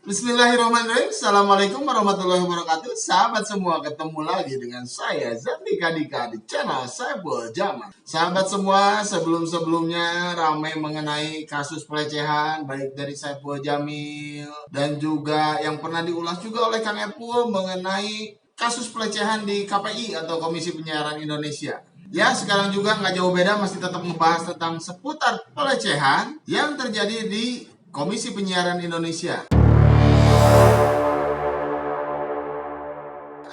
Bismillahirrahmanirrahim. Assalamualaikum warahmatullahi wabarakatuh. Sahabat semua, ketemu lagi dengan saya Zandika Dika di channel Saiful Jamal. Sahabat semua, sebelumnya ramai mengenai kasus pelecehan baik dari Saiful Jamil dan juga yang pernah diulas juga oleh Kang Epul mengenai kasus pelecehan di KPI atau Komisi Penyiaran Indonesia. Ya, sekarang juga nggak jauh beda, masih tetap membahas tentang seputar pelecehan yang terjadi di Komisi Penyiaran Indonesia.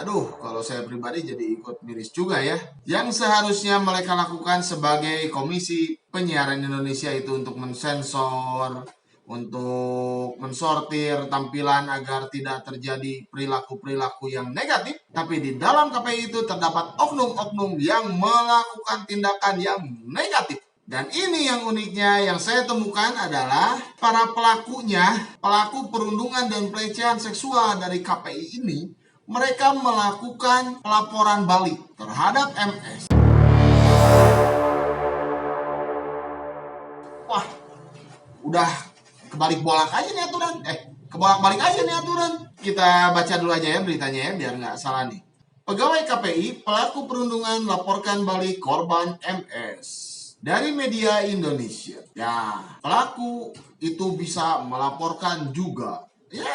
Aduh, kalau saya pribadi jadi ikut miris juga ya. Yang seharusnya mereka lakukan sebagai Komisi Penyiaran Indonesia itu untuk mensensor, untuk mensortir tampilan agar tidak terjadi perilaku-perilaku yang negatif. Tapi di dalam KPI itu terdapat oknum-oknum yang melakukan tindakan yang negatif. Dan ini yang uniknya yang saya temukan adalah para pelakunya, pelaku perundungan dan pelecehan seksual dari KPI ini, mereka melakukan pelaporan balik terhadap MS. Wah, udah kebalik-bolak aja nih aturan. Kebolak-balik aja nih aturan. Kita baca dulu aja ya beritanya ya, biar nggak salah nih. Pegawai KPI, pelaku perundungan laporkan balik korban MS. Dari media Indonesia. Ya, pelaku itu bisa melaporkan juga. Ya,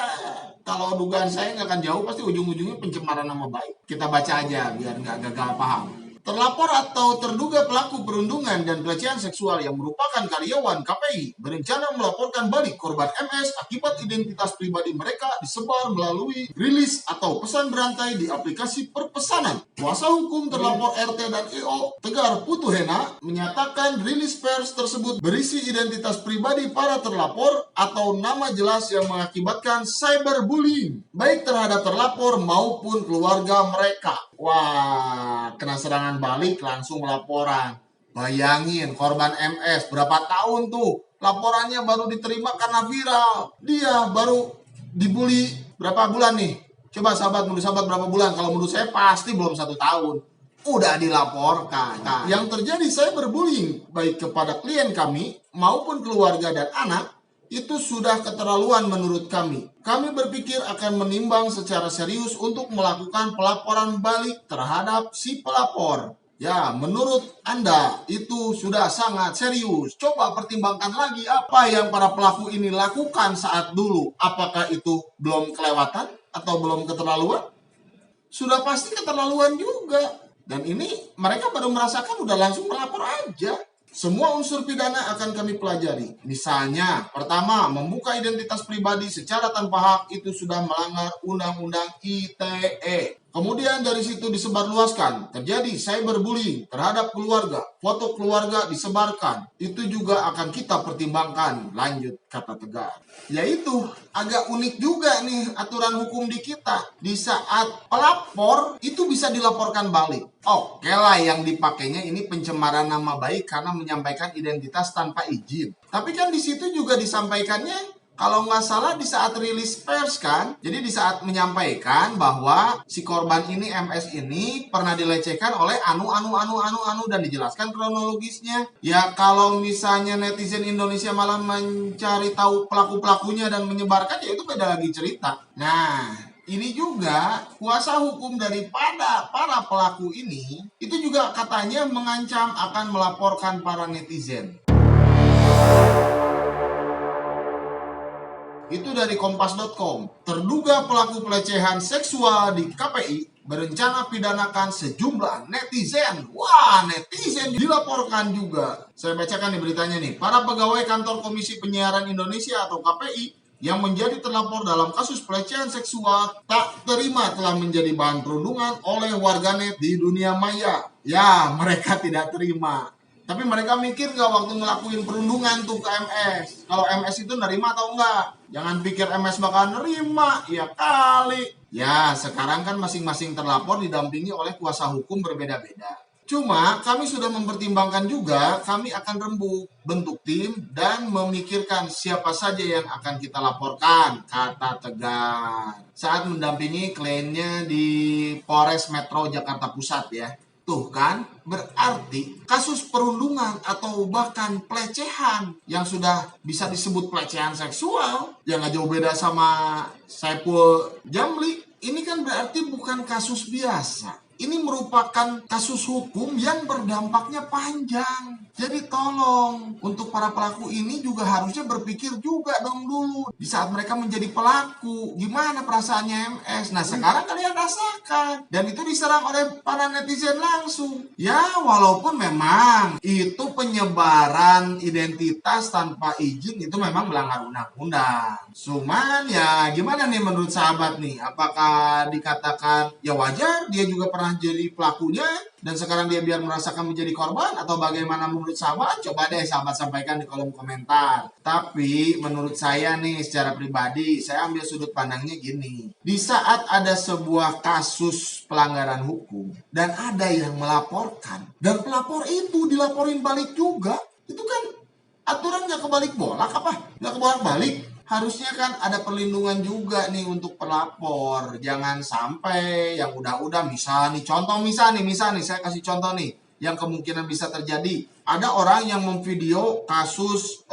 kalau dugaan saya nggak akan jauh, pasti ujung-ujungnya pencemaran nama baik. Kita baca aja biar nggak gagal paham. Terlapor atau terduga pelaku perundungan dan pelecehan seksual yang merupakan karyawan KPI berencana melaporkan balik korban MS akibat identitas pribadi mereka disebar melalui rilis atau pesan berantai di aplikasi perpesanan. Kuasa hukum terlapor RT dan EO, Tegar Putuhena, menyatakan rilis pers tersebut berisi identitas pribadi para terlapor atau nama jelas yang mengakibatkan cyberbullying, baik terhadap terlapor maupun keluarga mereka. Wah, kena serangan balik langsung laporan. Bayangin korban MS berapa tahun tuh laporannya baru diterima karena viral. Dia baru dibully berapa bulan nih? Coba menurut sahabat berapa bulan? Kalau menurut saya pasti belum 1 tahun. Udah dilaporkan. Nah, yang terjadi cyberbullying baik kepada klien kami maupun keluarga dan anak itu sudah keterlaluan menurut kami. Kami berpikir akan menimbang secara serius untuk melakukan pelaporan balik terhadap si pelapor. Ya, menurut Anda itu sudah sangat serius. Coba pertimbangkan lagi apa yang para pelaku ini lakukan saat dulu. Apakah itu belum kelewatan atau belum keterlaluan? Sudah pasti keterlaluan juga. Dan ini mereka baru merasakan udah langsung melapor aja. Semua unsur pidana akan kami pelajari. Misalnya, pertama, membuka identitas pribadi secara tanpa hak itu sudah melanggar Undang-Undang ITE. Kemudian dari situ disebarluaskan, terjadi cyberbullying terhadap keluarga, foto keluarga disebarkan. Itu juga akan kita pertimbangkan, lanjut kata Tegar. Yaitu agak unik juga nih aturan hukum di kita. Di saat pelapor itu bisa dilaporkan balik. Oke lah, yang dipakainya ini pencemaran nama baik karena menyampaikan identitas tanpa izin. Tapi kan di situ juga disampaikannya, kalau nggak salah di saat rilis pers kan, jadi di saat menyampaikan bahwa si korban ini MS ini pernah dilecehkan oleh anu dan dijelaskan kronologisnya. Ya kalau misalnya netizen Indonesia malah mencari tahu pelaku-pelakunya dan menyebarkan, ya itu beda lagi cerita. Nah, ini juga kuasa hukum daripada para pelaku ini itu juga katanya mengancam akan melaporkan para netizen. Itu dari kompas.com. Terduga pelaku pelecehan seksual di KPI berencana pidanakan sejumlah netizen. Wah, netizen dilaporkan juga. Saya bacakan nih beritanya nih. Para pegawai kantor Komisi Penyiaran Indonesia atau KPI yang menjadi terlapor dalam kasus pelecehan seksual tak terima telah menjadi bahan perundungan oleh warganet di dunia maya. Ya, mereka tidak terima. Tapi mereka mikir nggak waktu ngelakuin perundungan tuh ke MS. Kalau MS itu nerima atau enggak? Jangan pikir MS bakal nerima. Ya kali. Ya, sekarang kan masing-masing terlapor didampingi oleh kuasa hukum berbeda-beda. Cuma kami sudah mempertimbangkan juga, kami akan bentuk tim dan memikirkan siapa saja yang akan kita laporkan, kata Tegar. Saat mendampingi kliennya di Polres Metro Jakarta Pusat ya. Tuh kan, berarti kasus perundungan atau bahkan pelecehan yang sudah bisa disebut pelecehan seksual yang gak jauh beda sama Saipul Jamli, ini kan berarti bukan kasus biasa. Ini merupakan kasus hukum yang berdampaknya panjang. Jadi tolong, untuk para pelaku ini juga harusnya berpikir juga dong dulu. Di saat mereka menjadi pelaku, gimana perasaannya MS? Nah sekarang kalian rasakan. Dan itu diserang oleh para netizen langsung. Ya walaupun memang itu penyebaran identitas tanpa izin itu memang melanggar undang-undang. Cuman ya gimana nih menurut sahabat nih? Apakah dikatakan ya wajar dia juga pernah jadi pelakunya dan sekarang dia biar merasakan menjadi korban, atau bagaimana menurut sahabat? Coba deh sahabat sampaikan di kolom komentar. Tapi menurut saya nih secara pribadi, saya ambil sudut pandangnya gini. Di saat ada sebuah kasus pelanggaran hukum dan ada yang melaporkan dan pelapor itu dilaporin balik juga, itu kan aturan gak kebalik bolak apa? Gak kebolak balik. Harusnya kan ada perlindungan juga nih untuk pelapor. Jangan sampai yang udah-udah, misal nih, saya kasih contoh nih, yang kemungkinan bisa terjadi. Ada orang yang memvideo kasus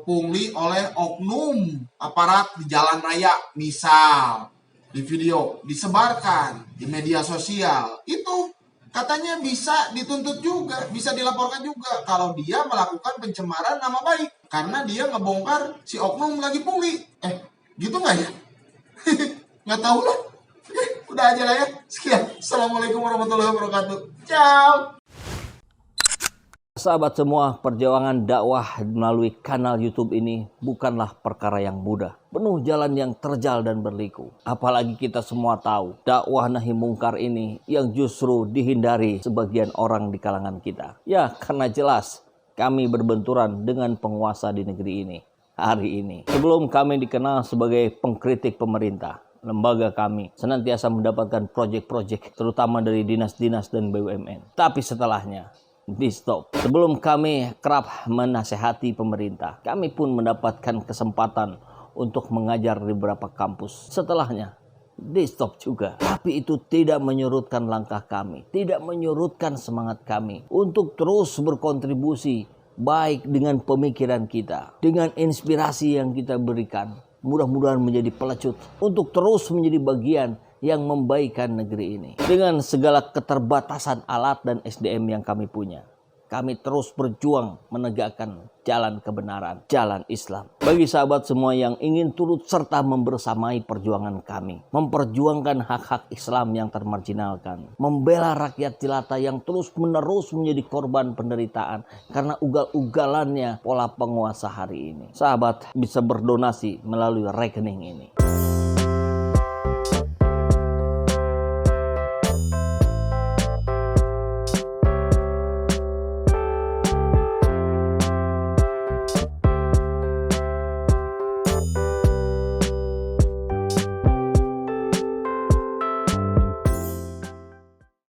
pungli oleh oknum aparat di jalan raya, misal di video, disebarkan di media sosial. Itu katanya bisa dituntut juga, bisa dilaporkan juga kalau dia melakukan pencemaran nama baik. Karena dia ngebongkar si oknum lagi pungli. Gitu nggak ya? Nggak tahu lah. Udah aja lah ya. Sekian. Assalamualaikum warahmatullahi wabarakatuh. Ciao. Sahabat semua, perjuangan dakwah melalui kanal YouTube ini bukanlah perkara yang mudah. Penuh jalan yang terjal dan berliku. Apalagi kita semua tahu, dakwah nahi mungkar ini yang justru dihindari sebagian orang di kalangan kita. Ya, karena jelas kami berbenturan dengan penguasa di negeri ini hari ini. Sebelum kami dikenal sebagai pengkritik pemerintah, lembaga kami senantiasa mendapatkan proyek-proyek terutama dari dinas-dinas dan BUMN. Tapi setelahnya di stop. Sebelum kami kerap menasehati pemerintah, kami pun mendapatkan kesempatan untuk mengajar di beberapa kampus. Setelahnya di stop juga. Tapi itu tidak menyurutkan langkah kami, tidak menyurutkan semangat kami untuk terus berkontribusi baik dengan pemikiran kita, dengan inspirasi yang kita berikan. Mudah-mudahan menjadi pelecut untuk terus menjadi bagian yang membaikkan negeri ini. Dengan segala keterbatasan alat dan SDM yang kami punya, kami terus berjuang menegakkan jalan kebenaran, jalan Islam. Bagi sahabat semua yang ingin turut serta membersamai perjuangan kami, memperjuangkan hak-hak Islam yang termarginalkan, membela rakyat jelata yang terus-menerus menjadi korban penderitaan karena ugal-ugalannya pola penguasa hari ini. Sahabat bisa berdonasi melalui rekening ini.